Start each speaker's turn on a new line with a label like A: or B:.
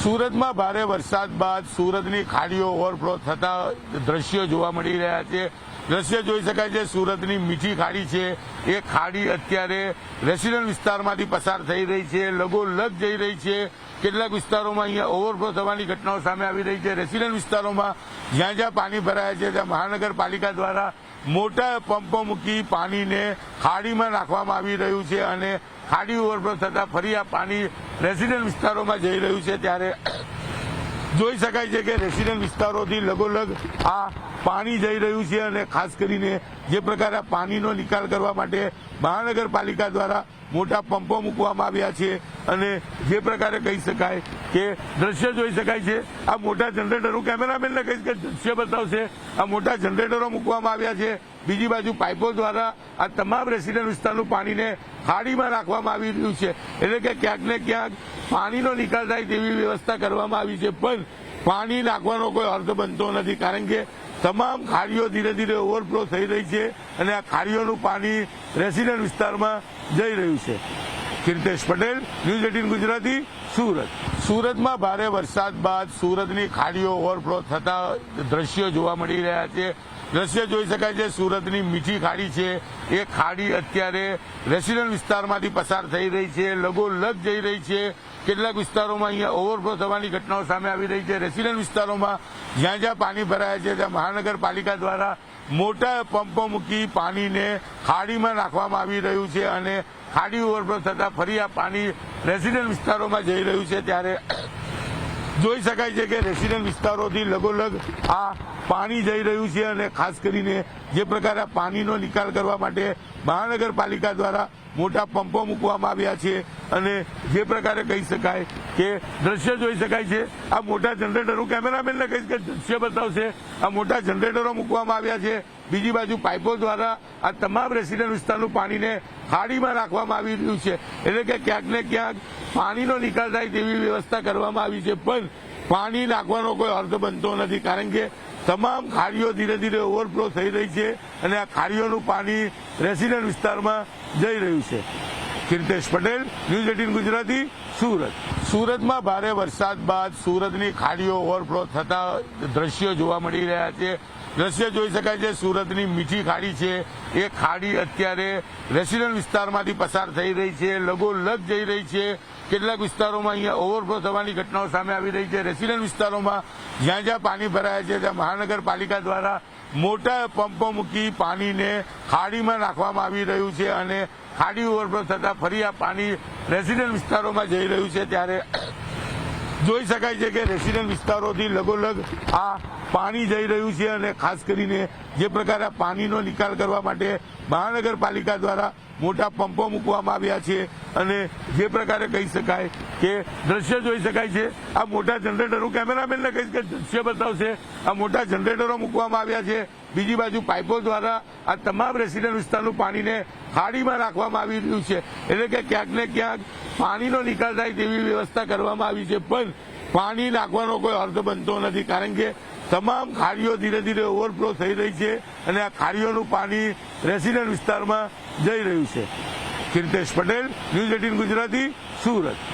A: સુરતમાં ભારે વરસાદ બાદ સુરતની ખાડીઓ ઓવરફ્લો થતા દ્રશ્યો જોવા મળી રહ્યા છે. દ્રશ્ય જોઈ શકાય છે. સુરતની મીઠી ખાડી છે એ ખાડી અત્યારે રેસિડેન્ટ વિસ્તારમાંથી પસાર થઈ રહી છે, લગોલગ જઈ રહી છે. કેટલાક વિસ્તારોમાં અહીંયા ઓવરફ્લો થવાની ઘટનાઓ સામે આવી રહી છે. રેસિડેન્ટ વિસ્તારોમાં જ્યાં જ્યાં પાણી ભરાયા છે ત્યાં મહાનગરપાલિકા દ્વારા મોટા પંપો મૂકી પાણીને ખાડીમાં નાખવામાં આવી રહ્યું છે અને ખાડી ઓવરફ્લો થતા ફરી આ પાણી રેસિડેન્ટ વિસ્તારોમાં જઈ રહ્યું છે. ત્યારે જોઈ શકાય છે કે રેસિડેન્ટ વિસ્તારોથી લગોલગ આ પાણી જઈ રહ્યું છે અને ખાસ કરીને જે પ્રકારે પાણીનો નિકાલ કરવા માટે મહાનગરપાલિકા દ્વારા મોટા પંપો મૂકવામાં આવ્યા છે અને જે પ્રકારે કહી શકાય કે દ્રશ્ય જોઈ શકાય છે. આ મોટા જનરેટરો, કેમેરામેનને કહીશ કે દ્રશ્ય બતાવશે, આ મોટા જનરેટરો મૂકવામાં આવ્યા છે. બીજી બાજુ પાઇપો દ્વારા આ તમામ રેસિડેન્ટ વિસ્તારનું પાણીને ખાડીમાં નાખવામાં આવી રહ્યું છે. એટલે કે ક્યાંક ને ક્યાંક પાણીનો નિકાલ થાય તેવી વ્યવસ્થા કરવામાં આવી છે, પણ પાણી નાખવાનો કોઈ અર્થ બનતો નથી, કારણ કે તમામ ખાડીઓ ધીરે ધીરે ઓવરફ્લો થઈ રહી છે અને આ ખાડીઓનું પાણી રેસિડેન્ટ વિસ્તારમાં જઈ રહ્યું છે. કીર્તેશ પટેલ, ન્યૂઝ 18 ગુજરાતી, સુરત. સુરતમાં ભારે વરસાદ બાદ સુરતની ખાડીઓ ઓવરફ્લો થતા દ્રશ્યો જોવા મળી રહ્યા છે. દ્રશ્ય જોઈ શકાય છે. સુરતની મીઠી ખાડી છે એ ખાડી અત્યારે રેસિડેન્ટ વિસ્તારમાંથી પસાર થઈ રહી છે, લગોલગ જઈ રહી છે. કેટલાક વિસ્તારોમાં અહીંયા ઓવરફ્લો થવાની ઘટનાઓ સામે આવી રહી છે. રેસિડેન્ટ વિસ્તારોમાં જ્યાં જ્યાં પાણી ભરાયા છે ત્યાં મહાનગરપાલિકા દ્વારા મોટા પંપો મૂકી પાણીને ખાડીમાં નાખવામાં આવી રહ્યું છે અને ખાડી ઓવરફ્લો થતા ફરી આ પાણી રેસિડેન્ટ વિસ્તારોમાં જઈ રહ્યું છે. ત્યારે જોઈ શકાય છે કે રેસિડેન્ટ વિસ્તારોથી લગોલગ આ પાણી જઈ રહ્યું છે અને ખાસ કરીને જે પ્રકારે પાણીનો નિકાલ કરવા માટે મહાનગરપાલિકા દ્વારા મોટા પંપો મૂકવામાં આવ્યા છે અને જે પ્રકારે કહી શકાય કે દ્રશ્ય જોઈ શકાય છે. આ મોટા જનરેટરો, કેમેરામેનને કહીશ કે દ્રશ્ય બતાવશે, આ મોટા જનરેટરો મૂકવામાં આવ્યા છે. બીજી બાજુ પાઇપો દ્વારા આ તમામ રેસિડેન્ટ વિસ્તારનું પાણીને ખાડીમાં નાખવામાં આવી રહ્યું છે. એટલે કે ક્યાંક ને ક્યાંક પાણીનો નિકાલ થાય તેવી વ્યવસ્થા કરવામાં આવી છે, પણ પાણી નાખવાનો કોઈ અર્થ બનતો નથી, કારણ કે તમામ ખાડીઓ ધીરે ધીરે ઓવરફ્લો થઈ રહી છે અને આ ખાડીઓનું પાણી રેસિડેન્ટ વિસ્તારમાં જઈ રહ્યું છે. કીર્તેશ પટેલ, ન્યૂઝ 18 ગુજરાતી, સુરત. સુરતમાં ભારે વરસાદ બાદ સુરતની ખાડીઓ ઓવરફ્લો થતા દ્રશ્યો જોવા મળી રહ્યા છે. દ્રશ્ય જોઈ શકાય છે. સુરતની મીઠી ખાડી છે એ ખાડી અત્યારે રેસિડેન્ટ વિસ્તારમાંથી પસાર થઈ રહી છે, લગોલગ જઈ રહી છે. કેટલાક વિસ્તારોમાં અહીંયા ઓવરફ્લો થવાની ઘટનાઓ સામે આવી રહી છે. રેસિડેન્ટ વિસ્તારોમાં જ્યાં જ્યાં પાણી ભરાયા છે ત્યાં મહાનગરપાલિકા દ્વારા મોટા પંપો મૂકી પાણીને ખાડીમાં નાખવામાં આવી રહ્યું છે અને ખાડી ઓવરફ્લો થતા ફરી આ પાણી રેસિડેન્ટ વિસ્તારોમાં જઈ રહ્યું છે. ત્યારે જોઈ શકાય છે કે રેસિડેન્ટ વિસ્તારોથી લગોલગ આ પાણી જઈ રહ્યું છે અને ખાસ કરીને જે પ્રકારે પાણીનો નિકાલ કરવા માટે મહાનગરપાલિકા દ્વારા મોટા પંપો મૂકવામાં આવ્યા છે અને જે પ્રકારે કહી શકાય કે દ્રશ્ય જોઈ શકાય છે. આ મોટા જનરેટરો, કેમેરામેનને કહીશ કે દ્રશ્ય બતાવશે, આ મોટા જનરેટરો મૂકવામાં આવ્યા છે. બીજી બાજુ પાઇપો દ્વારા આ તમામ રેસિડેન્ટ વિસ્તારનું પાણીને ખાડીમાં નાખવામાં આવી રહ્યું છે. એટલે કે ક્યાંક ને ક્યાંક પાણીનો નિકાલ થાય તેવી વ્યવસ્થા કરવામાં આવી છે, પણ પાણી નાખવાનો કોઈ અર્થ બનતો નથી, કારણ કે તમામ ખાડીઓ ધીરે ધીરે ઓવરફ્લો થઈ રહી છે અને આ ખાડીઓનું પાણી રેસિડેન્ટ વિસ્તારમાં જઈ રહ્યું છે. કીર્તેશ પટેલ, ન્યૂઝ 18 ગુજરાતી, સુરત.